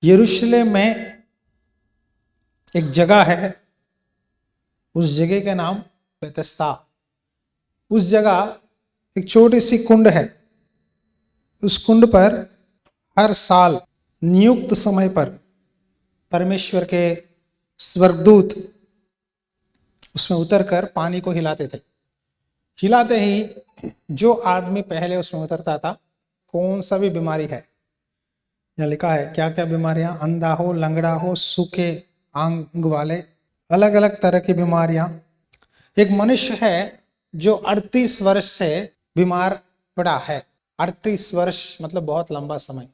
यरूशलेम में एक जगह है, उस जगह का नाम बेतस्दा। उस जगह एक छोटी सी कुंड है। उस कुंड पर हर साल नियुक्त समय पर परमेश्वर के स्वर्गदूत उसमें उतरकर पानी को हिलाते थे। हिलाते ही जो आदमी पहले उसमें उतरता था, कौन सा भी बीमारी है, यहाँ लिखा है क्या क्या बीमारियां, अंधा हो, लंगड़ा हो, सूखे अंग वाले, अलग अलग तरह की बीमारियां। एक मनुष्य है जो 38 वर्ष से बीमार पड़ा है। 38 वर्ष मतलब बहुत लंबा समय।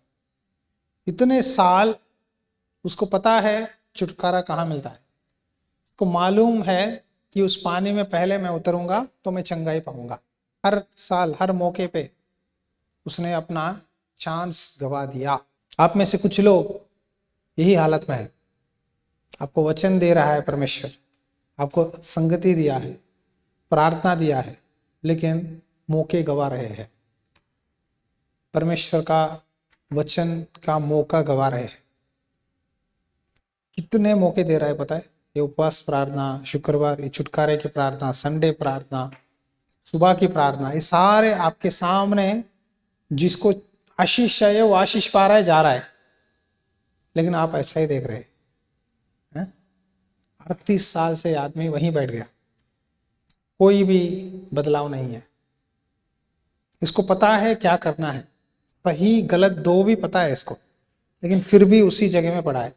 इतने साल उसको पता है छुटकारा कहाँ मिलता है। उसको मालूम है कि उस पानी में पहले मैं उतरूंगा तो मैं चंगाई पाऊंगा। हर साल हर मौके पे उसने अपना चांस गवा दिया। आप में से कुछ लोग यही हालत में है। आपको वचन दे रहा है परमेश्वर, आपको संगति दिया है, प्रार्थना दिया है, लेकिन मौके गवा रहे हैं। परमेश्वर का वचन का मौका गवा रहे हैं। कितने मौके दे रहा है पता है? ये उपवास प्रार्थना, शुक्रवार ये छुटकारे की प्रार्थना, संडे प्रार्थना, सुबह की प्रार्थना, ये सारे आपके सामने जिसको आशीष चाहिए वो आशीष पा रहा है, जा रहा है, लेकिन आप ऐसा ही देख रहे हैं। 38 साल से आदमी वहीं बैठ गया, कोई भी बदलाव नहीं है। इसको पता है क्या करना है, सही गलत दो भी पता है इसको, लेकिन फिर भी उसी जगह में पड़ा है।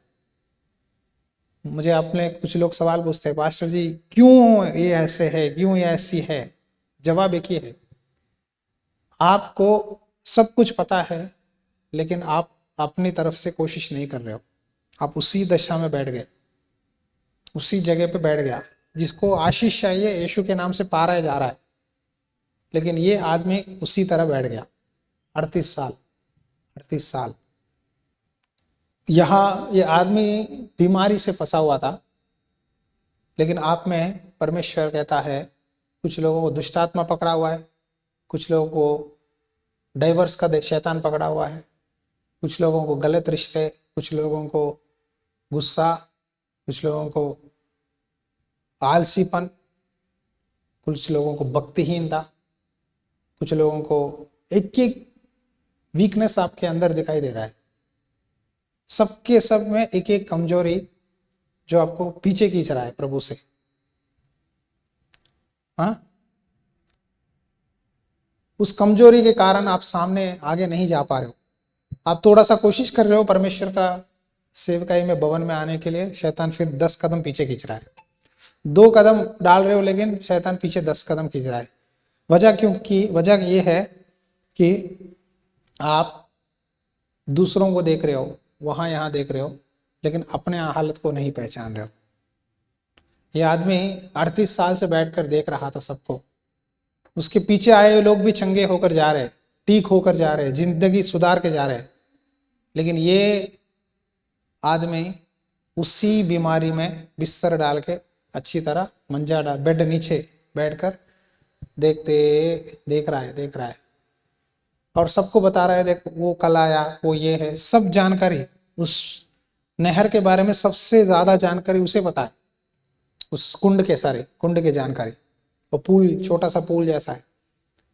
मुझे अपने कुछ लोग सवाल पूछते हैं, पास्टर जी क्यों ये ऐसे है, क्यों ये ऐसी है? जवाब एक ही है, आपको सब कुछ पता है, लेकिन आप अपनी तरफ से कोशिश नहीं कर रहे हो। आप उसी दशा में बैठ गए, उसी जगह पे बैठ गया। जिसको आशीष चाहिए यीशु के नाम से पा रहा है, जा रहा है, लेकिन ये आदमी उसी तरह बैठ गया। 38 साल, 38 साल। यहाँ ये आदमी बीमारी से फंसा हुआ था, लेकिन आप में परमेश्वर कहता है कुछ लोगों को दुष्ट आत्मा पकड़ा हुआ है, कुछ लोगों को डाइवर्स का शैतान पकड़ा हुआ है, कुछ लोगों को गलत रिश्ते, कुछ लोगों को गुस्सा, कुछ लोगों को आलसीपन, कुछ लोगों को भक्तिहीनता, कुछ लोगों को एक एक वीकनेस आपके अंदर दिखाई दे रहा है। सबके सब में एक एक कमजोरी जो आपको पीछे खींच रहा है प्रभु से। हाँ, उस कमजोरी के कारण आप सामने आगे नहीं जा पा रहे हो। आप थोड़ा सा कोशिश कर रहे हो परमेश्वर का सेवकाई में भवन में आने के लिए, शैतान फिर 10 कदम पीछे खींच रहा है। 2 कदम डाल रहे हो लेकिन शैतान पीछे 10 कदम खींच रहा है। वजह क्योंकि वजह ये है कि आप दूसरों को देख रहे हो, वहां यहां देख रहे हो, लेकिन अपने हालत को नहीं पहचान रहे हो। ये आदमी 38 साल से बैठकर देख रहा था सबको। उसके पीछे आए हुए लोग भी चंगे होकर जा रहे, ठीक होकर जा रहे, जिंदगी सुधार के जा रहे, लेकिन ये आदमी उसी बीमारी में बिस्तर डाल के अच्छी तरह मंजा डाल बेड नीचे बैठकर देख रहा है और सबको बता रहा है, देख वो कल आया, वो ये है। सब जानकारी उस नहर के बारे में सबसे ज्यादा जानकारी उसे पता है, उस कुंड के सारे कुंड के जानकारी। वो पुल छोटा सा पुल जैसा है,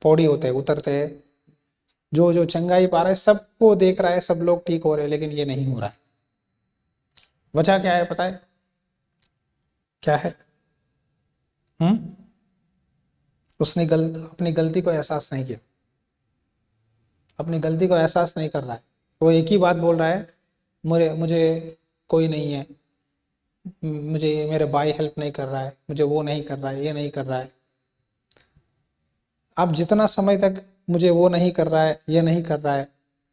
पौड़ी होते हैं, उतरते हैं, जो चंगाई पा रहा है सबको देख रहा है, सब लोग ठीक हो रहे हैं, लेकिन ये नहीं हो रहा है। वजह क्या है पता है? क्या है? उसने अपनी गलती को एहसास नहीं किया, अपनी गलती को एहसास नहीं कर रहा है। वो एक ही बात बोल रहा है, मुझे कोई नहीं है, मुझे मेरे भाई हेल्प नहीं कर रहा है, मुझे वो नहीं कर रहा है, ये नहीं कर रहा है। आप जितना समय तक मुझे वो नहीं कर रहा है, ये नहीं कर रहा है,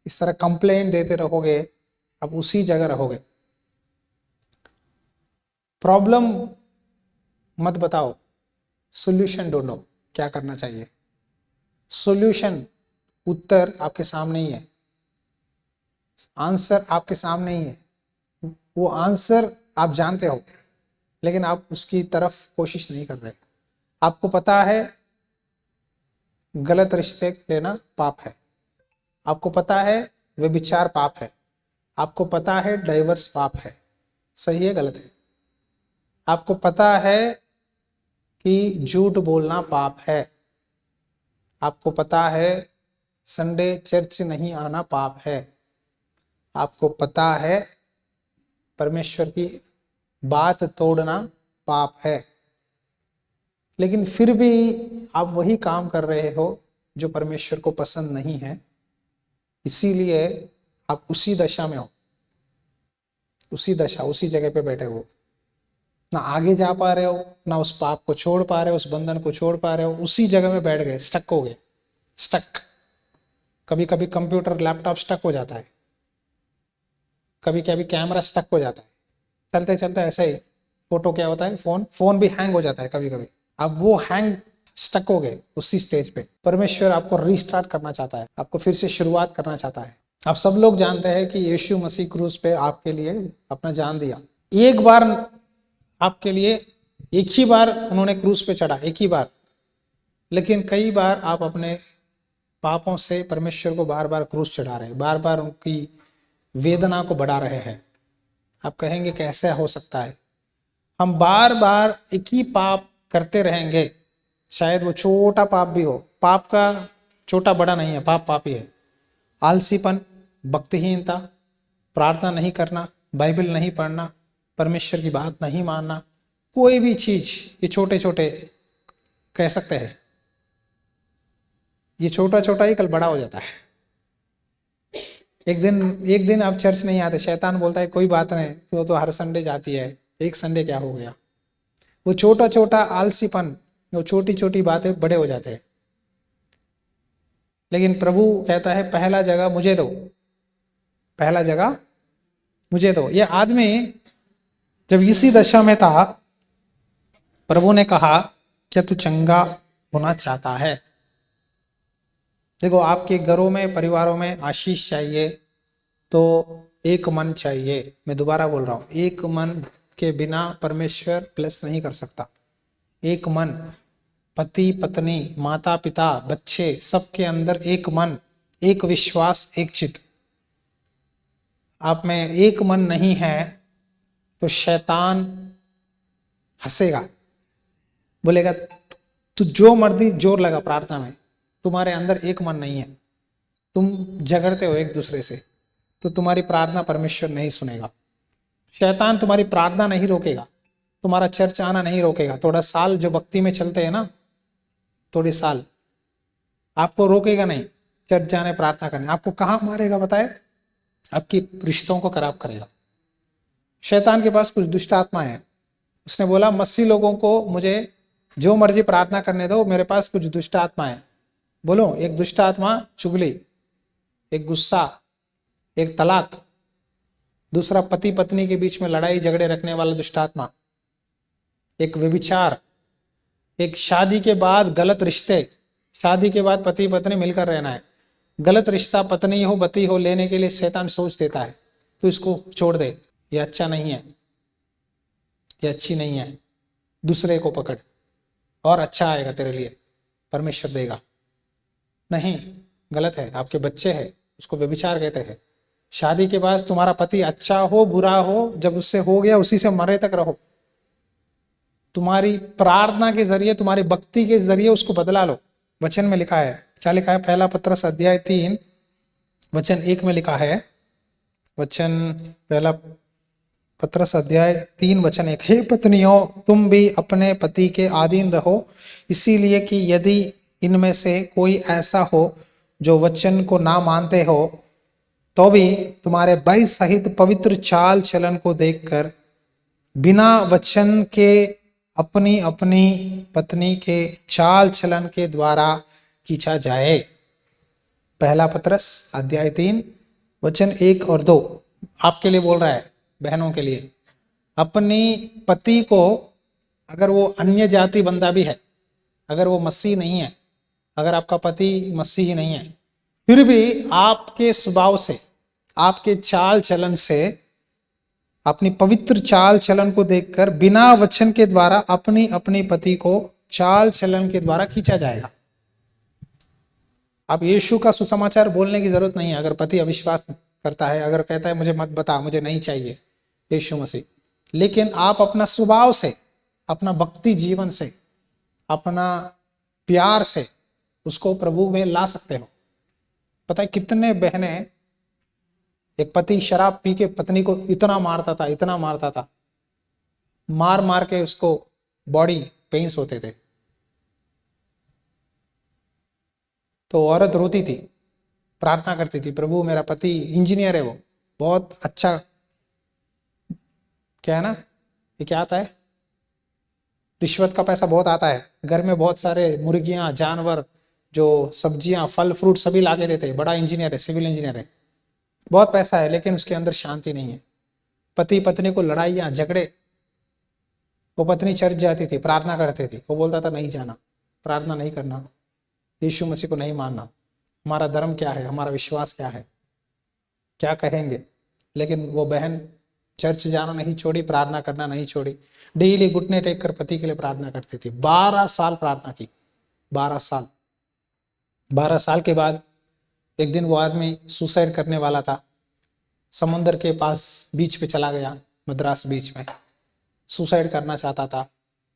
इस तरह कंप्लेंट देते रहोगे, आप उसी जगह रहोगे। प्रॉब्लम मत बताओ, सॉल्यूशन ढूंढो, क्या करना चाहिए। सॉल्यूशन, उत्तर आपके सामने ही है, आंसर आपके सामने ही है। वो आंसर आप जानते हो, लेकिन आप उसकी तरफ कोशिश नहीं कर रहे। आपको पता है गलत रिश्ते लेना पाप है, आपको पता है व्यभिचार पाप है, आपको पता है डाइवर्स पाप है, सही है गलत है? आपको पता है कि झूठ बोलना पाप है, आपको पता है संडे चर्च नहीं आना पाप है, आपको पता है परमेश्वर की बात तोड़ना पाप है, लेकिन फिर भी आप वही काम कर रहे हो जो परमेश्वर को पसंद नहीं है, इसीलिए आप उसी दशा में हो, उसी जगह पे बैठे हो, ना आगे जा पा रहे हो, ना उस पाप को छोड़ पा रहे हो, उस बंधन को छोड़ पा रहे हो, उसी जगह में बैठ गए, स्टक हो गए। स्टक, कभी कभी कंप्यूटर लैपटॉप स्टक हो जाता है, कभी कभी कैमरा स्टक हो जाता है, चलते चलते ऐसे ही फोटो क्या होता है, फोन भी हैंग हो जाता है कभी कभी। अब वो हैंग स्टक हो गए उसी स्टेज पे। परमेश्वर आपको रीस्टार्ट करना चाहता है, आपको फिर से शुरुआत करना चाहता है। आप सब लोग जानते हैं कि यीशु मसीह क्रूस पे आपके लिए अपना जान दिया। एक बार आपके लिए, एक ही बार उन्होंने क्रूस पे चढ़ा, एक ही बार, लेकिन कई बार आप अपने पापों से परमेश्वर को बार बार क्रूस चढ़ा रहे हैं, बार बार उनकी वेदना को बढ़ा रहे हैं। आप कहेंगे कैसे हो सकता है? हम बार बार एक ही पाप करते रहेंगे, शायद वो छोटा पाप भी हो, पाप का छोटा बड़ा नहीं है, पाप पाप ही है। आलसीपन, भक्तिहीनता, प्रार्थना नहीं करना, बाइबल नहीं पढ़ना, परमेश्वर की बात नहीं मानना, कोई भी चीज, ये छोटे छोटे कह सकते हैं, ये छोटा छोटा ही कल बड़ा हो जाता है। एक दिन आप चर्च नहीं आते, शैतान बोलता है कोई बात नहीं, तो हर संडे जाती है, एक संडे क्या हो गया। वो छोटा छोटा आलसीपन, वो छोटी छोटी बातें बड़े हो जाते हैं। लेकिन प्रभु कहता है पहला जगह मुझे दो, पहला जगह मुझे दो। ये आदमी जब इसी दशा में था, प्रभु ने कहा क्या तू चंगा होना चाहता है? देखो, आपके घरों में, परिवारों में आशीष चाहिए तो एक मन चाहिए। मैं दोबारा बोल रहा हूं, एक मन के बिना परमेश्वर प्लस नहीं कर सकता। एक मन, पति पत्नी, माता पिता, बच्चे, सबके अंदर एक मन, एक विश्वास, एक चित्त। आप में एक मन नहीं है तो शैतान हंसेगा, बोलेगा तू जो मर्जी जोर लगा प्रार्थना में, तुम्हारे अंदर एक मन नहीं है, तुम झगड़ते हो एक दूसरे से, तो तुम्हारी प्रार्थना परमेश्वर नहीं सुनेगा। शैतान तुम्हारी प्रार्थना नहीं रोकेगा, तुम्हारा चर्च आना नहीं रोकेगा। थोड़ा साल जो भक्ति में चलते हैं ना, थोड़ी साल आपको रोकेगा नहीं चर्च जाने, प्रार्थना करने। आपको कहाँ मारेगा बताए? आपकी रिश्तों को खराब करेगा। शैतान के पास कुछ दुष्ट आत्मा है, उसने बोला मसीह लोगों को मुझे जो मर्जी प्रार्थना करने दो, मेरे पास कुछ दुष्ट आत्मा है। बोलो, एक दुष्ट आत्मा चुगली, एक गुस्सा, एक तलाक, दूसरा पति पत्नी के बीच में लड़ाई झगड़े रखने वाला दुष्ट आत्मा, एक व्यभिचार, एक शादी के बाद गलत रिश्ते, शादी के बाद पति पत्नी मिलकर रहना है, गलत रिश्ता, पत्नी हो पति हो लेने के लिए शैतान सोच देता है तो इसको छोड़ दे, ये अच्छा नहीं है, ये अच्छी नहीं है, दूसरे को पकड़ और अच्छा आएगा तेरे लिए, परमेश्वर देगा। नहीं, गलत है। आपके बच्चे हैं, उसको व्यभिचार कहते हैं। शादी के बाद तुम्हारा पति अच्छा हो बुरा हो, जब उससे हो गया उसी से मरे तक रहो। तुम्हारी प्रार्थना के जरिए, तुम्हारी भक्ति के जरिए उसको बदला लो। वचन में लिखा है, क्या लिखा है? पहला पत्रस अध्याय 3 वचन 1 में लिखा है, पहला पत्रस अध्याय 3 वचन 1, हे पत्नियों तुम भी अपने पति के अधीन रहो, इसीलिए कि यदि इनमें से कोई ऐसा हो जो वचन को ना मानते हो, तो भी तुम्हारे भय सहित पवित्र चाल चलन को देखकर बिना वचन के अपनी अपनी पत्नी के चाल चलन के द्वारा खींचा जाए। पहला पत्रस अध्याय 3 वचन 1 और 2 आपके लिए बोल रहा है, बहनों के लिए। अपनी पति को, अगर वो अन्य जाति बंदा भी है, अगर वो मसीह नहीं है, अगर आपका पति मसीही नहीं है, फिर भी आपके स्वभाव से, आपके चाल चलन से, अपनी पवित्र चाल चलन को देखकर बिना वचन के द्वारा अपनी अपनी पति को चाल चलन के द्वारा खींचा जाएगा। आप यीशु का सुसमाचार बोलने की जरूरत नहीं है अगर पति अविश्वास करता है, अगर कहता है मुझे मत बता, मुझे नहीं चाहिए यीशु मसीह, लेकिन आप अपना स्वभाव से, अपना भक्ति जीवन से, अपना प्यार से उसको प्रभु में ला सकते हो। पता है कितने बहनें, एक पति शराब पी के पत्नी को इतना मारता था, इतना मारता था, मार मार के उसको बॉडी पेन्स होते थे, तो औरत रोती थी, प्रार्थना करती थी, प्रभु मेरा पति इंजीनियर है, वो बहुत अच्छा, क्या है ना, ये क्या आता है, रिश्वत का पैसा बहुत आता है, घर में बहुत सारे मुर्गियां, जानवर, जो सब्जियां, फल फ्रूट सभी लाके देते हैं, बड़ा इंजीनियर है, सिविल इंजीनियर है, बहुत पैसा है, लेकिन उसके अंदर शांति नहीं है। पति पत्नी को लड़ाइयां, झगड़े, वो पत्नी चर्च जाती थी, प्रार्थना करती थी, वो बोलता था नहीं जाना, प्रार्थना नहीं करना, यीशु मसीह को नहीं मानना, हमारा धर्म क्या है, हमारा विश्वास क्या है, क्या कहेंगे। लेकिन वो बहन चर्च जाना नहीं छोड़ी, प्रार्थना करना नहीं छोड़ी, डेली घुटने टेक कर पति के लिए प्रार्थना करती थी। 12 साल प्रार्थना की, 12 साल। 12 साल के बाद एक दिन वो आदमी सुसाइड करने वाला था, समुद्र के पास बीच पे चला गया, मद्रास बीच में सुसाइड करना चाहता था।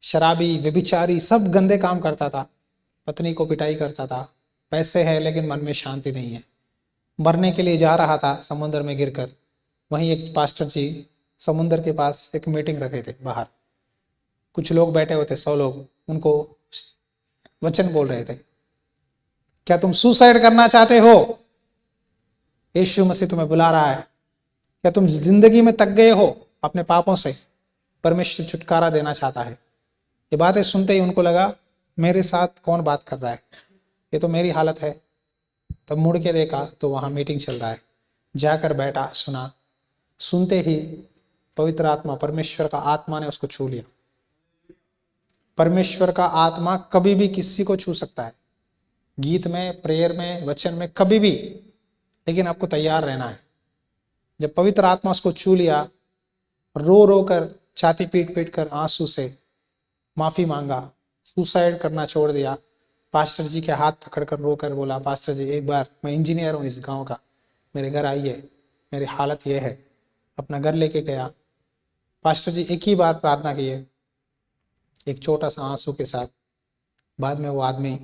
शराबी, व्यभिचारी, सब गंदे काम करता था, पत्नी को पिटाई करता था, पैसे है लेकिन मन में शांति नहीं है। मरने के लिए जा रहा था समुद्र में गिरकर, वहीं एक पास्टर जी समुद्र के पास एक मीटिंग रखे थे बाहर, कुछ लोग बैठे हुए थे, 100 लोग, उनको वचन बोल रहे थे, क्या तुम सुसाइड करना चाहते हो? यीशु मसीह तुम्हें बुला रहा है। क्या तुम जिंदगी में तक गए हो अपने पापों से? परमेश्वर छुटकारा देना चाहता है। ये बातें सुनते ही उनको लगा मेरे साथ कौन बात कर रहा है, ये तो मेरी हालत है। तब मुड़ के देखा तो वहां मीटिंग चल रहा है, जाकर बैठा, सुना। सुनते ही पवित्र आत्मा, परमेश्वर का आत्मा ने उसको छू लिया। परमेश्वर का आत्मा कभी भी किसी को छू सकता है, गीत में, प्रेयर में, वचन में, कभी भी, लेकिन आपको तैयार रहना है। जब पवित्र आत्मा उसको छू लिया, रो रो कर, छाती पीट पीट कर, आंसू से माफी मांगा, सुसाइड करना छोड़ दिया। पास्टर जी के हाथ पकड़कर रोकर बोला, पास्टर जी एक बार, मैं इंजीनियर हूँ इस गांव का, मेरे घर आइए, मेरी हालत ये है। अपना घर लेके गया। पास्टर जी एक ही बार प्रार्थना की है, एक छोटा सा आंसू के साथ। बाद में वो आदमी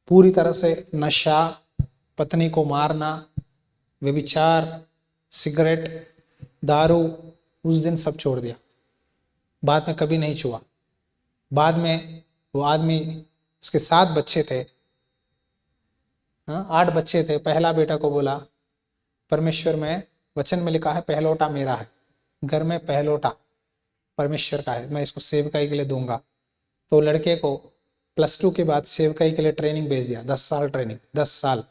पूरी तरह से नशा, पत्नी को मारना, व्यभिचार, सिगरेट, दारू, उस दिन सब छोड़ दिया। बाद में कभी नहीं छुआ। बाद में वो आदमी, उसके 7 बच्चे थे, 8 बच्चे थे। पहला बेटा को बोला, परमेश्वर में वचन में लिखा है पहलौटा मेरा है, घर में पहलौटा परमेश्वर का है, मैं इसको सेवकाई के लिए दूंगा। तो लड़के को +2 के बाद सेवकाई के लिए ट्रेनिंग भेज दिया, 10 साल ट्रेनिंग, 10 साल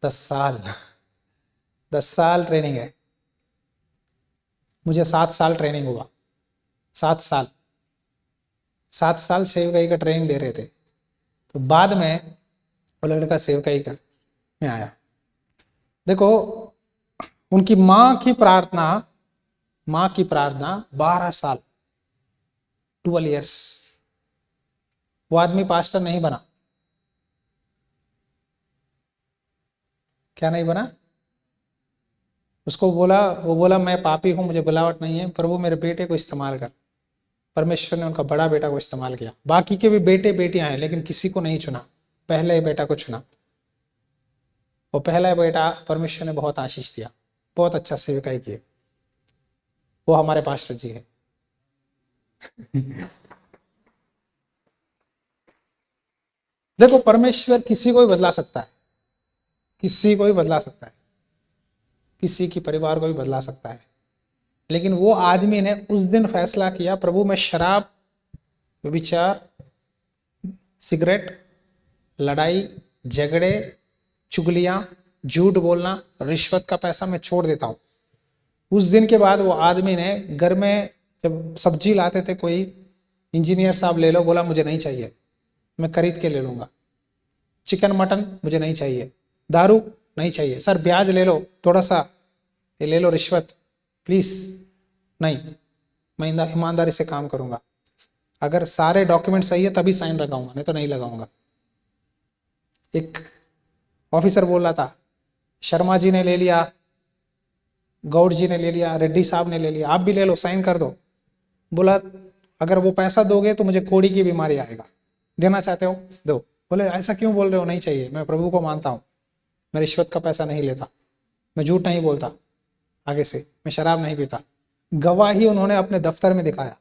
10 साल 10 साल ट्रेनिंग है। मुझे 7 साल ट्रेनिंग हुआ, 7 साल 7 साल सेवकाई का ट्रेनिंग दे रहे थे। तो बाद में वो लड़का सेवकाई का में आया। देखो उनकी माँ की प्रार्थना 12 साल, 12 इयर्स। वो आदमी पास्टर नहीं बना। क्या नहीं बना? उसको बोला, वो बोला मैं पापी हूं, मुझे बुलावट नहीं है, प्रभु मेरे बेटे को इस्तेमाल कर। परमेश्वर ने उनका बड़ा बेटा को इस्तेमाल किया। बाकी के भी बेटे बेटियां हैं, लेकिन किसी को नहीं चुना, पहले बेटा को चुना। वो पहला बेटा परमेश्वर ने बहुत आशीष दिया, बहुत अच्छा सेवकाई किए। वो हमारे पास्टर जी है। देखो परमेश्वर किसी को भी बदला सकता है, किसी को भी बदला सकता है, किसी की परिवार को भी बदला सकता है। लेकिन वो आदमी ने उस दिन फैसला किया, प्रभु मैं शराब, व्यभिचार, सिगरेट, लड़ाई झगड़े, चुगलियां, झूठ बोलना, रिश्वत का पैसा मैं छोड़ देता हूं। उस दिन के बाद वो आदमी ने घर में जब सब्जी लाते थे, कोई इंजीनियर साहब ले लो, बोला मुझे नहीं चाहिए, मैं खरीद के ले लूंगा। चिकन मटन मुझे नहीं चाहिए, दारू नहीं चाहिए, सर ब्याज ले लो थोड़ा सा, ये ले लो रिश्वत प्लीज, नहीं, मैं ईमानदारी से काम करूंगा, अगर सारे डॉक्यूमेंट सही है तभी साइन लगाऊंगा, नहीं तो नहीं लगाऊंगा। एक ऑफिसर बोल रहा था, शर्मा जी ने ले लिया गौड़ जी ने ले लिया, रेड्डी साहब ने ले लिया, आप भी ले लो, साइन कर दो। बोला अगर वो पैसा दोगे तो मुझे कोड़ी की बीमारी आएगा, देना चाहते हो दो। बोले ऐसा क्यों बोल रहे हो, नहीं चाहिए, मैं प्रभु को मानता हूँ, मैं रिश्वत का पैसा नहीं लेता, मैं झूठ नहीं बोलता, आगे से मैं शराब नहीं पीता। गवाही उन्होंने अपने दफ्तर में दिखाया।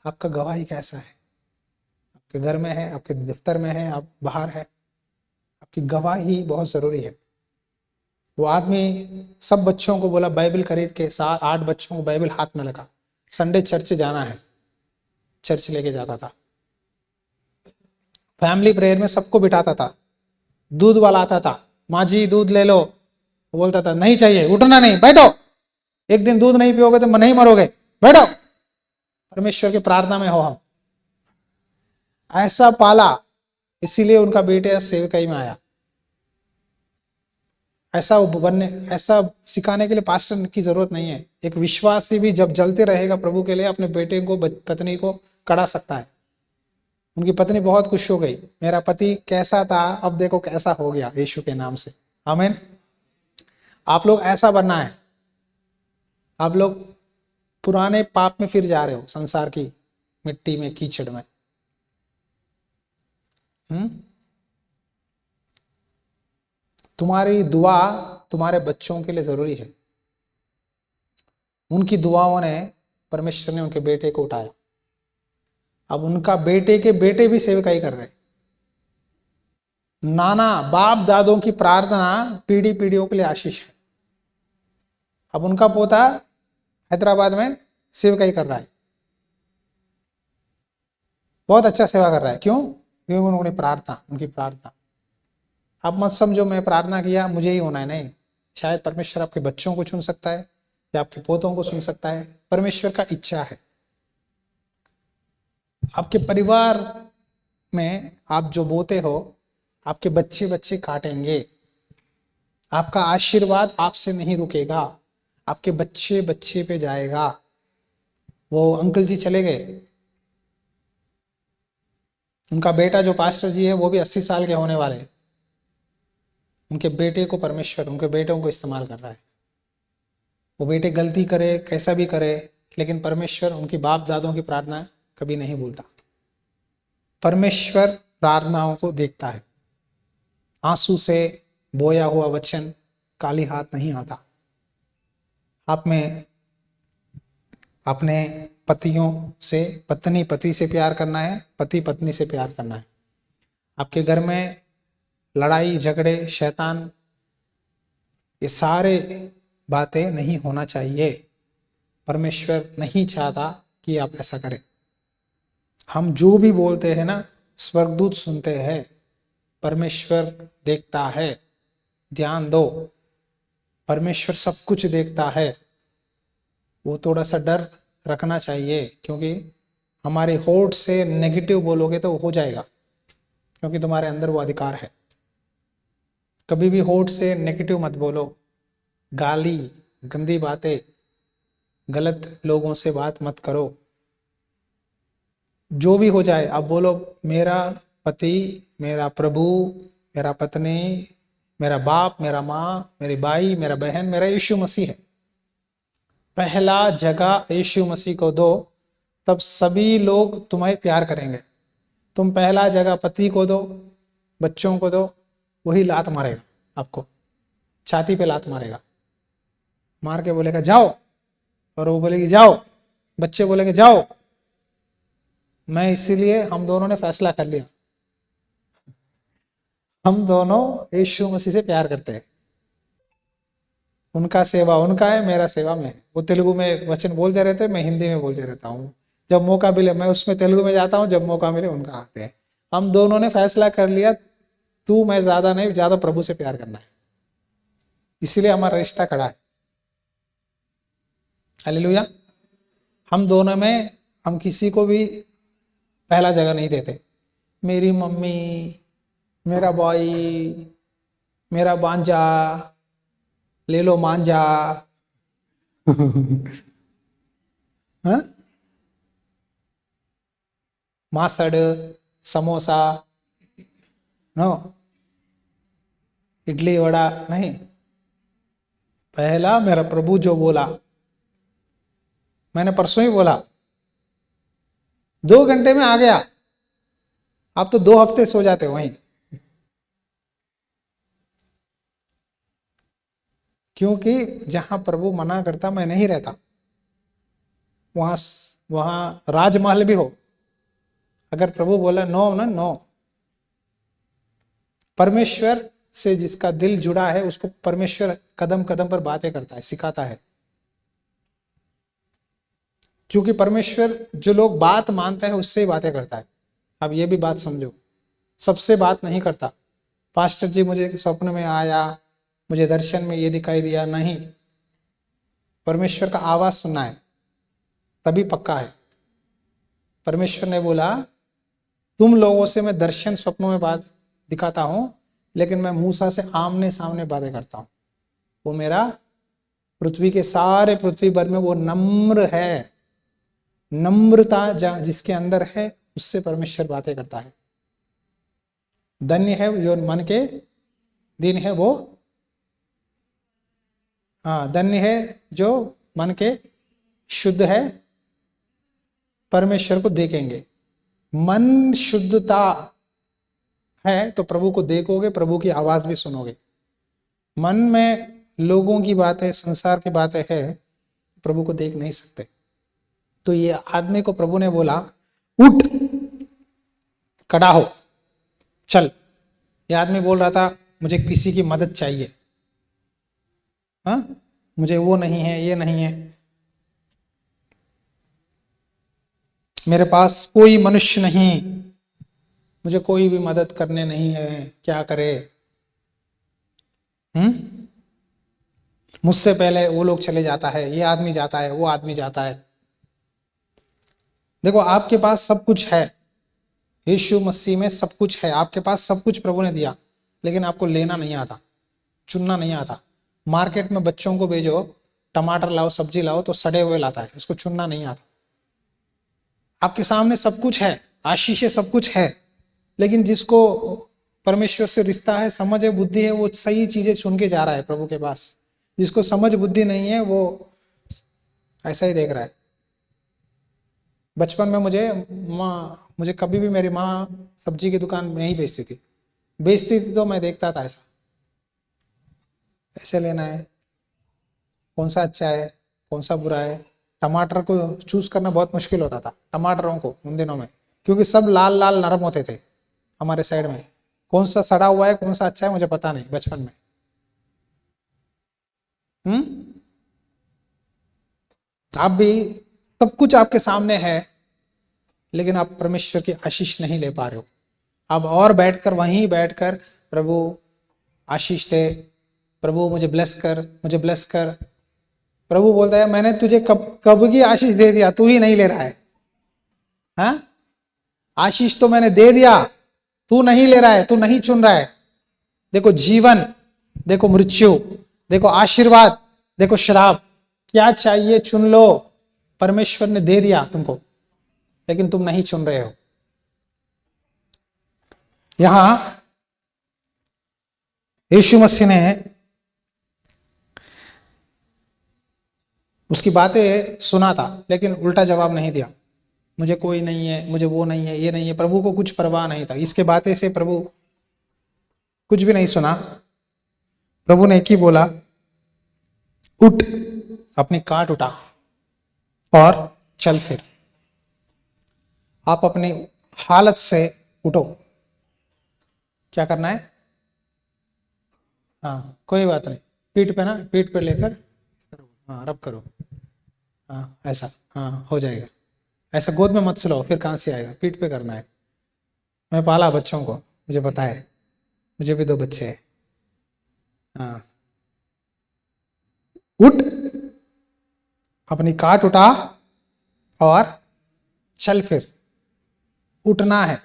आपका गवाही कैसा है? आपके घर में है, आपके दफ्तर में है, आप बाहर है, आपकी गवाही बहुत जरूरी है। वो आदमी सब बच्चों को बोला बाइबल खरीद के, 7-8 बच्चों को बाइबल हाथ में लगा, संडे चर्च जाना है, चर्च लेके जाता था। फैमिली प्रेयर में सबको बिठाता था। दूध वाला आता था, माँ जी दूध ले लो, वो बोलता था नहीं चाहिए, उठना नहीं, बैठो, एक दिन दूध नहीं पियोगे तो नहीं मरोगे, बैठो, परमेश्वर की प्रार्थना में हो। हम ऐसा पाला, इसीलिए उनका बेटे सेवकाई में आया। ऐसा बनने, ऐसा सिखाने के लिए पास्टर की जरूरत नहीं है। एक विश्वासी भी जब जलते रहेगा प्रभु के लिए, अपने बेटे को, पत्नी को कड़ा सकता है। उनकी पत्नी बहुत खुश हो गई, मेरा पति कैसा था अब देखो कैसा हो गया यीशु के नाम से। आमीन। आप लोग ऐसा बनना है। आप लोग पुराने पाप में फिर जा रहे हो, संसार की मिट्टी में, कीचड़ में। तुम्हारी दुआ तुम्हारे बच्चों के लिए जरूरी है। उनकी दुआओं ने, परमेश्वर ने उनके बेटे को उठाया। अब उनका बेटे के बेटे भी सेवकाई कर रहे। नाना बाप दादों की प्रार्थना पीढ़ी पीढ़ियों के लिए आशीष है। अब उनका पोता हैदराबाद में सेवकाई कर रहा है, बहुत अच्छा सेवा कर रहा है। क्यों? क्योंकि उन्होंने प्रार्थना, उनकी प्रार्थना। आप मत समझो मैं प्रार्थना किया मुझे ही होना है, नहीं। शायद परमेश्वर आपके बच्चों को चुन सकता है या आपके पोतों को चुन सकता है। परमेश्वर का इच्छा है। आपके परिवार में आप जो बोते हो, आपके बच्चे बच्चे काटेंगे। आपका आशीर्वाद आपसे नहीं रुकेगा, आपके बच्चे बच्चे पे जाएगा। वो अंकल जी चले गए, उनका बेटा जो पास्टर जी है वो भी 80 साल के होने वाले। उनके बेटे को परमेश्वर, उनके बेटों को इस्तेमाल कर रहा है। वो बेटे गलती करे, कैसा भी करे, लेकिन परमेश्वर उनकी बाप दादों की प्रार्थना कभी नहीं भूलता। परमेश्वर प्रार्थनाओं को देखता है। आंसू से बोया हुआ वचन काली हाथ नहीं आता। आप में अपने पतियों से, पत्नी पति से प्यार करना है, पति पत्नी से प्यार करना है। आपके घर में लड़ाई झगड़े, शैतान, ये सारे बातें नहीं होना चाहिए। परमेश्वर नहीं चाहता कि आप ऐसा करें। हम जो भी बोलते हैं ना, स्वर्गदूत सुनते हैं, परमेश्वर देखता है। ध्यान दो, परमेश्वर सब कुछ देखता है। वो थोड़ा सा डर रखना चाहिए, क्योंकि हमारे होठ से नेगेटिव बोलोगे तो हो जाएगा, क्योंकि तुम्हारे अंदर वो अधिकार है। कभी भी होठ से नेगेटिव मत बोलो, गाली, गंदी बातें, गलत लोगों से बात मत करो। जो भी हो जाए आप बोलो मेरा पति, मेरा प्रभु, मेरा पत्नी, मेरा बाप, मेरा माँ, मेरी भाई, मेरा बहन, मेरा यीशु मसीह है। पहला जगह यीशु मसीह को दो, तब सभी लोग तुम्हें प्यार करेंगे। तुम पहला जगह पति को दो, बच्चों को दो, वही लात मारेगा आपको, छाती पे लात मारेगा, मार के बोलेगा जाओ, और वो बोलेगी जाओ, बच्चे बोलेंगे जाओ। मैं इसीलिए हम दोनों ने फैसला कर लिया, हम दोनों यीशु मसीह से प्यार करते हैं। उनका सेवा उनका है, मेरा सेवा में। वो तेलुगु में वचन बोलते रहते, मैं हिंदी में बोलते रहता हूँ। जब मौका मिले मैं उसमें तेलुगु में जाता हूँ, जब मौका मिले उनका आते हैं। हम दोनों ने फैसला कर लिया, तू मैं ज्यादा नहीं, ज्यादा प्रभु से प्यार करना है। इसलिए हमारा रिश्ता खड़ा है। हालेलुया। हम दोनों में हम किसी को भी पहला जगह नहीं देते। मेरी मम्मी, मेरा भाई, मेरा बांजा, ले लो मांझा। हाँ? मासड़, समोसा, नो, इडली वड़ा नहीं। पहला मेरा प्रभु जो बोला, मैंने परसों ही बोला, 2 घंटे में आ गया। आप तो 2 हफ्ते सो जाते हो वहीं। क्योंकि जहां प्रभु मना करता मैं नहीं रहता, वहां वहां राजमहल भी हो, अगर प्रभु बोला नो ना नो। परमेश्वर से जिसका दिल जुड़ा है उसको परमेश्वर कदम कदम पर बातें करता है, सिखाता है। क्योंकि परमेश्वर जो लोग बात मानते हैं उससे ही बातें करता है। अब ये भी बात समझो, सबसे बात नहीं करता। पास्टर जी मुझे स्वप्न में आया, मुझे दर्शन में ये दिखाई दिया, नहीं। परमेश्वर का आवाज सुनना है तभी पक्का है। परमेश्वर ने बोला तुम लोगों से मैं दर्शन स्वप्नों में बात दिखाता हूं, लेकिन मैं मूसा से आमने सामने बातें करता हूं। वो मेरा पृथ्वी के सारे पृथ्वी भर में वो नम्र है। नम्रता जिसके अंदर है उससे परमेश्वर बातें करता है। धन्य है जो मन के दिन है वो, हाँ धन्य है जो मन के शुद्ध है, परमेश्वर को देखेंगे। मन शुद्धता है तो प्रभु को देखोगे, प्रभु की आवाज भी सुनोगे। मन में लोगों की बातें, संसार की बातें है, प्रभु को देख नहीं सकते। तो ये आदमी को प्रभु ने बोला उठ, खड़ा हो, चल। ये आदमी बोल रहा था मुझे किसी की मदद चाहिए, हाँ मुझे वो नहीं है, ये नहीं है, मेरे पास कोई मनुष्य नहीं, मुझे कोई भी मदद करने नहीं है, क्या करे। मुझसे पहले वो लोग चले जाता है, ये आदमी जाता है, वो आदमी जाता है। देखो आपके पास सब कुछ है, यीशु मसीह में सब कुछ है, आपके पास सब कुछ प्रभु ने दिया, लेकिन आपको लेना नहीं आता, चुनना नहीं आता। मार्केट में बच्चों को भेजो, टमाटर लाओ, सब्जी लाओ, तो सड़े हुए लाता है, उसको चुनना नहीं आता। आपके सामने सब कुछ है, आशीष सब कुछ है, लेकिन जिसको परमेश्वर से रिश्ता है, समझ है, बुद्धि है, वो सही चीजें चुन के जा रहा है प्रभु के पास। जिसको समझ बुद्धि नहीं है वो ऐसा ही देख रहा है। बचपन में मुझे कभी भी मेरी माँ सब्जी की दुकान में ही बेचती थी तो मैं देखता था ऐसा, ऐसे लेना है, कौन सा अच्छा है, कौन सा बुरा है। टमाटर को चूज करना बहुत मुश्किल होता था टमाटरों को उन दिनों में, क्योंकि सब लाल लाल नरम होते थे हमारे साइड में। कौन सा सड़ा हुआ है, कौन सा अच्छा है, मुझे पता नहीं बचपन में। आप भी, सब कुछ आपके सामने है, लेकिन आप परमेश्वर की आशीष नहीं ले पा रहे हो। अब और वहीं बैठकर प्रभु आशीष दे, प्रभु मुझे ब्लेस कर, मुझे ब्लेस कर। प्रभु बोलता है मैंने तुझे कब की आशीष दे दिया, तू ही नहीं ले रहा है। हाँ, आशीष तो मैंने दे दिया, तू नहीं ले रहा है, तू नहीं चुन रहा है। देखो जीवन, देखो मृत्यु, देखो आशीर्वाद, देखो श्राप, क्या चाहिए चुन लो। परमेश्वर ने दे दिया तुमको, लेकिन तुम नहीं चुन रहे हो। यहां यीशु मसीह ने उसकी बातें सुना था, लेकिन उल्टा जवाब नहीं दिया। मुझे कोई नहीं है, मुझे वो नहीं है, ये नहीं है। प्रभु को कुछ परवाह नहीं था, इसके बातें से प्रभु कुछ भी नहीं सुना। प्रभु ने एक ही बोला, उठ, अपनी काट उठा और चल फिर। आप अपनी हालत से उठो। क्या करना है? हाँ कोई बात नहीं, पीठ पे ना, पीठ पे लेकर हाँ रब करो, हाँ ऐसा, हाँ हो जाएगा। ऐसा गोद में मत सुलाओ, फिर कहाँ से आएगा, पीठ पे करना है। मैं पाला बच्चों को, मुझे पता है, मुझे भी 2 बच्चे हैं। हाँ उठ, अपनी काट उठा और चल फिर। उठना है,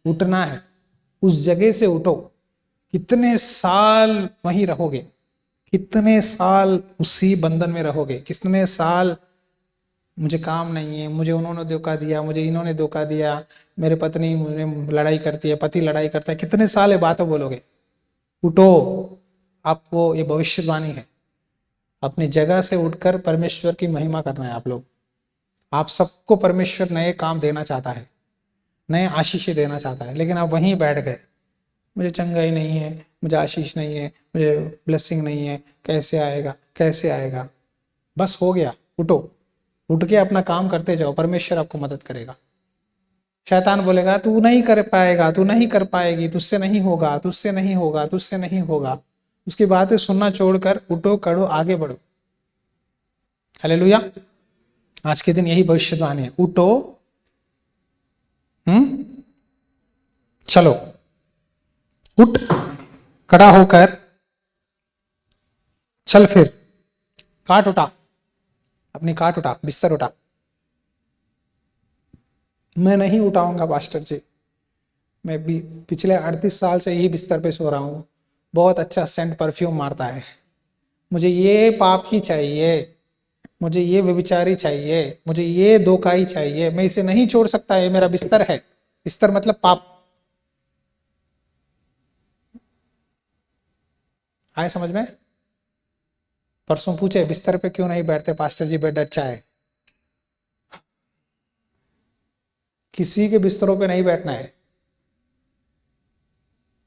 उठना है, उस जगह से उठो। कितने साल वहीं रहोगे, कितने साल उसी बंधन में रहोगे, कितने साल मुझे काम नहीं है, मुझे उन्होंने धोखा दिया, मुझे इन्होंने धोखा दिया, मेरे पत्नी मुझे लड़ाई करती है, पति लड़ाई करता है, कितने साल ये बातें बोलोगे। उठो, आपको ये भविष्यवाणी है। अपनी जगह से उठकर परमेश्वर की महिमा करना है आप लोग। आप सबको परमेश्वर नए काम देना चाहता है, नए आशीष देना चाहता है, लेकिन आप वहीं बैठ गए, मुझे चंगाई नहीं है, मुझे आशीष नहीं है, मुझे ब्लेसिंग नहीं है, कैसे आएगा कैसे आएगा। बस हो गया, उठो, उठ के अपना काम करते जाओ, परमेश्वर आपको मदद करेगा। शैतान बोलेगा तू नहीं कर पाएगा, तू नहीं कर पाएगी, तुझसे नहीं होगा, तुझसे नहीं होगा, तुझसे नहीं होगा। उसकी बातें सुनना छोड़कर उठो, करो, आगे बढ़ो। हालेलुया। आज के दिन यही भविष्यवाणी है, उठो, चलो, उठ, खड़ा होकर चल, फिर काट उठा, अपनी काट उठा, बिस्तर उठा। मैं नहीं उठाऊंगा पास्टर जी, मैं भी पिछले 38 साल से यही बिस्तर पे सो रहा हूँ, बहुत अच्छा सेंट परफ्यूम मारता है, मुझे ये पाप ही चाहिए, मुझे ये व्यभिचारी चाहिए, मुझे ये धोखाई चाहिए, मैं इसे नहीं छोड़ सकता, ये मेरा बिस्तर है। बिस्तर मतलब पाप। आए समझ में? परसों पूछे बिस्तर पे क्यों नहीं बैठते पास्टर जी, बेड अच्छा है। किसी के बिस्तरों पे नहीं बैठना है,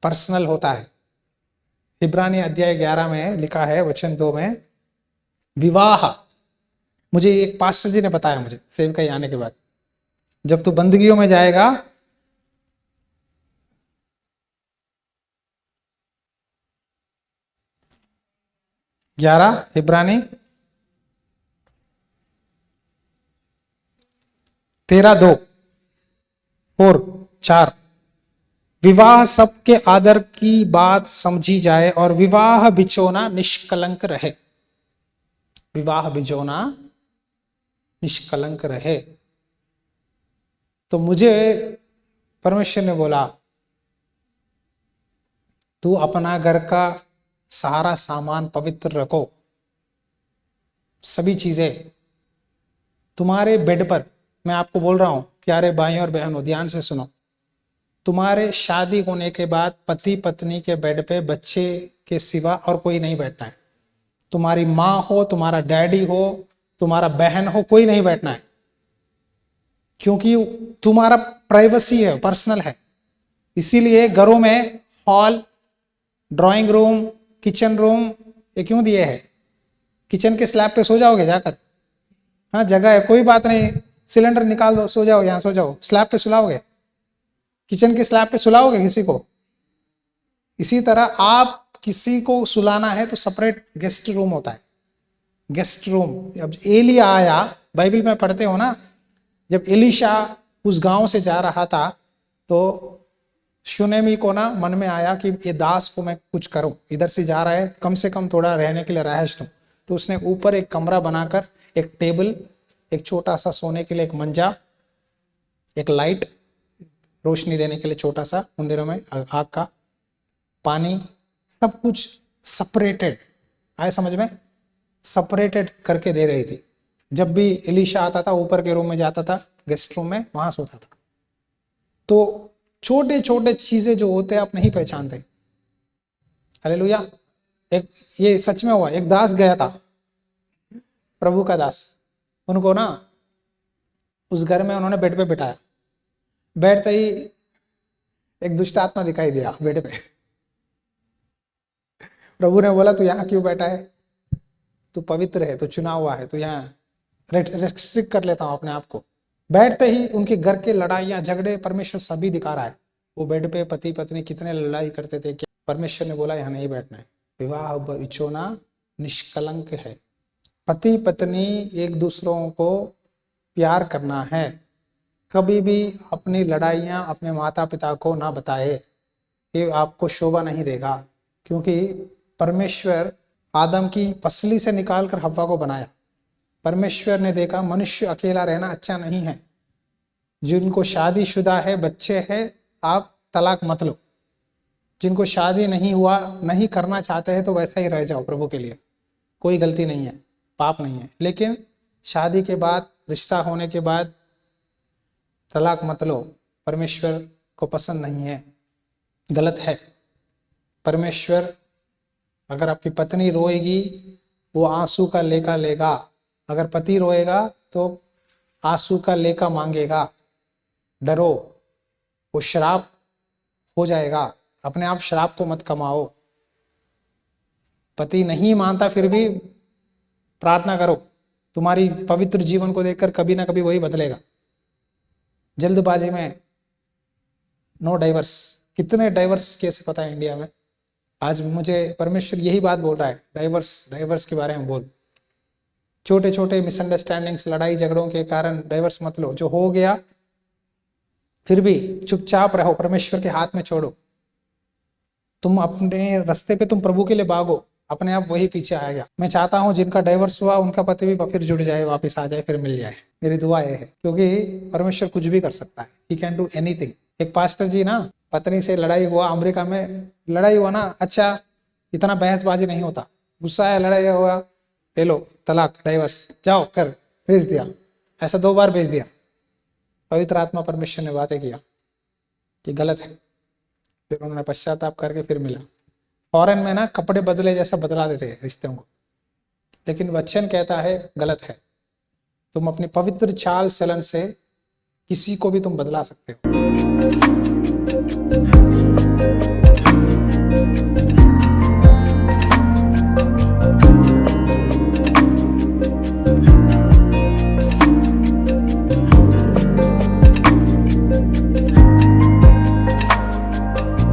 पर्सनल होता है। इब्रानी अध्याय 11 में लिखा है, वचन 2 में, विवाह, मुझे एक पास्टर जी ने बताया, मुझे सेवकाई आने के बाद, जब तू बंदगियों में जाएगा, इब्रानी 13:2 4, विवाह सबके आदर की बात समझी जाए और विवाह बिचौना निष्कलंक रहे। विवाह बिचौना निष्कलंक रहे। तो मुझे परमेश्वर ने बोला, तू अपना घर का सारा सामान पवित्र रखो, सभी चीजें तुम्हारे बेड पर। मैं आपको बोल रहा हूं प्यारे भाई और बहनों, ध्यान से सुनो, तुम्हारे शादी होने के बाद पति पत्नी के बेड पे बच्चे के सिवा और कोई नहीं बैठना है। तुम्हारी माँ हो, तुम्हारा डैडी हो, तुम्हारा बहन हो, कोई नहीं बैठना है, क्योंकि तुम्हारा प्राइवेसी है, पर्सनल है। इसीलिए घरों में hall, drawing room, kitchen room ये क्यों दिए हैं? किचन के स्लैब पे सो जाओगे जाकर, हाँ जगह है, कोई बात नहीं, सिलेंडर निकाल दो, सो जाओ, यहाँ सो जाओ। स्लैब पे सुलाओगे? किचन के स्लैब पे सुलाओगे किसी को? इसी तरह आप किसी को सुलाना है तो सेपरेट गेस्ट रूम होता है, गेस्ट रूम। अब एलिया आया, बाइबल में पढ़ते हो ना, जब एलीशा उस गांव से जा रहा था तो शुनेमी को ना मन में आया कि ये दास को मैं कुछ करूं, इधर से जा रहा है, कम से कम थोड़ा रहने के लिए रहायश दूं। तो उसने ऊपर एक कमरा बनाकर, एक टेबल, एक छोटा सा सोने के लिए एक मंजा, एक लाइट रोशनी देने के लिए छोटा सा, उन दिनों में आग का, पानी, सब कुछ सेपरेटेड। आए समझ में? सेपरेटेड करके दे रही थी। जब भी एलीशा आता था ऊपर के रूम में जाता था, गेस्ट रूम में, वहां सोता था। तो छोटे छोटे चीजें जो होते हैं आप नहीं पहचानते। हालेलुया। एक ये सच में हुआ, एक दास गया था, प्रभु का दास, उनको ना उस घर में उन्होंने बेड पे बिठाया, बैठते ही एक दुष्ट आत्मा दिखाई दिया बेड पे। प्रभु ने बोला तू यहाँ क्यों बैठा है, तू पवित्र है, तू चुना हुआ है, तू यहाँ रेस्ट्रिक्ट कर लेता हूं अपने आप को। बैठते ही उनके घर के लड़ाइयां झगड़े परमेश्वर सभी दिखा रहा है। वो बेड पे पति पत्नी कितने लड़ाई करते थे, क्या परमेश्वर ने बोला यहाँ नहीं बैठना है। विवाह बिचौना निष्कलंक है। पति पत्नी एक दूसरों को प्यार करना है। कभी भी अपनी लड़ाइयां अपने माता पिता को ना बताए, ये आपको शोभा नहीं देगा। क्योंकि परमेश्वर आदम की पसली से निकालकर हव्वा को बनाया। परमेश्वर ने देखा मनुष्य अकेला रहना अच्छा नहीं है, जिनको शादीशुदा है, बच्चे हैं, आप तलाक मत लो। जिनको शादी नहीं हुआ, नहीं करना चाहते हैं, तो वैसा ही रह जाओ प्रभु के लिए, कोई गलती नहीं है, पाप नहीं है। लेकिन शादी के बाद, रिश्ता होने के बाद तलाक मत लो, परमेश्वर को पसंद नहीं है, गलत है। परमेश्वर, अगर आपकी पत्नी रोएगी वो आंसू का लेका लेगा। अगर पति रोएगा तो आंसू का लेका मांगेगा। डरो, वो श्राप हो जाएगा। अपने आप श्राप को मत कमाओ। पति नहीं मानता फिर भी प्रार्थना करो, तुम्हारी पवित्र जीवन को देखकर कभी ना कभी वही बदलेगा। जल्दबाजी में नो डाइवर्स। कितने डाइवर्स केस पता है इंडिया में? आज मुझे परमेश्वर यही बात बोल रहा है, डाइवर्स के बारे में बोल। छोटे छोटे मिसअंडरस्टैंडिंग्स, लड़ाई झगड़ों के कारण डाइवर्स मत लो। जो हो गया फिर भी चुपचाप रहो, परमेश्वर के हाथ में छोड़ो। तुम अपने रास्ते पे तुम प्रभु के लिए भागो, अपने आप वही पीछे आएगा। मैं चाहता हूं जिनका डाइवर्स हुआ उनका पति भी फिर जुड़ जाए, वापस आ जाए, फिर मिल जाए। मेरी दुआ ये है, क्योंकि परमेश्वर कुछ भी कर सकता है। He can do anything. एक पास्टर जी ना, पत्नी से लड़ाई हुआ, अमेरिका में लड़ाई हुआ ना, अच्छा इतना बहसबाजी नहीं होता, गुस्सा है, लड़ाई हुआ, ले लो तलाक, डाइवर्स, जाओ कर, भेज दिया। ऐसा 2 बार भेज दिया। पवित्र आत्मा परमेश्वर ने बातें किया कि गलत है, फिर उन्होंने पश्चाताप करके फिर मिला। फॉरेन में ना कपड़े बदले जैसा बदला देते हैं रिश्तों को, लेकिन वचन कहता है गलत है। तुम अपनी पवित्र चाल चलन से किसी को भी तुम बदला सकते हो।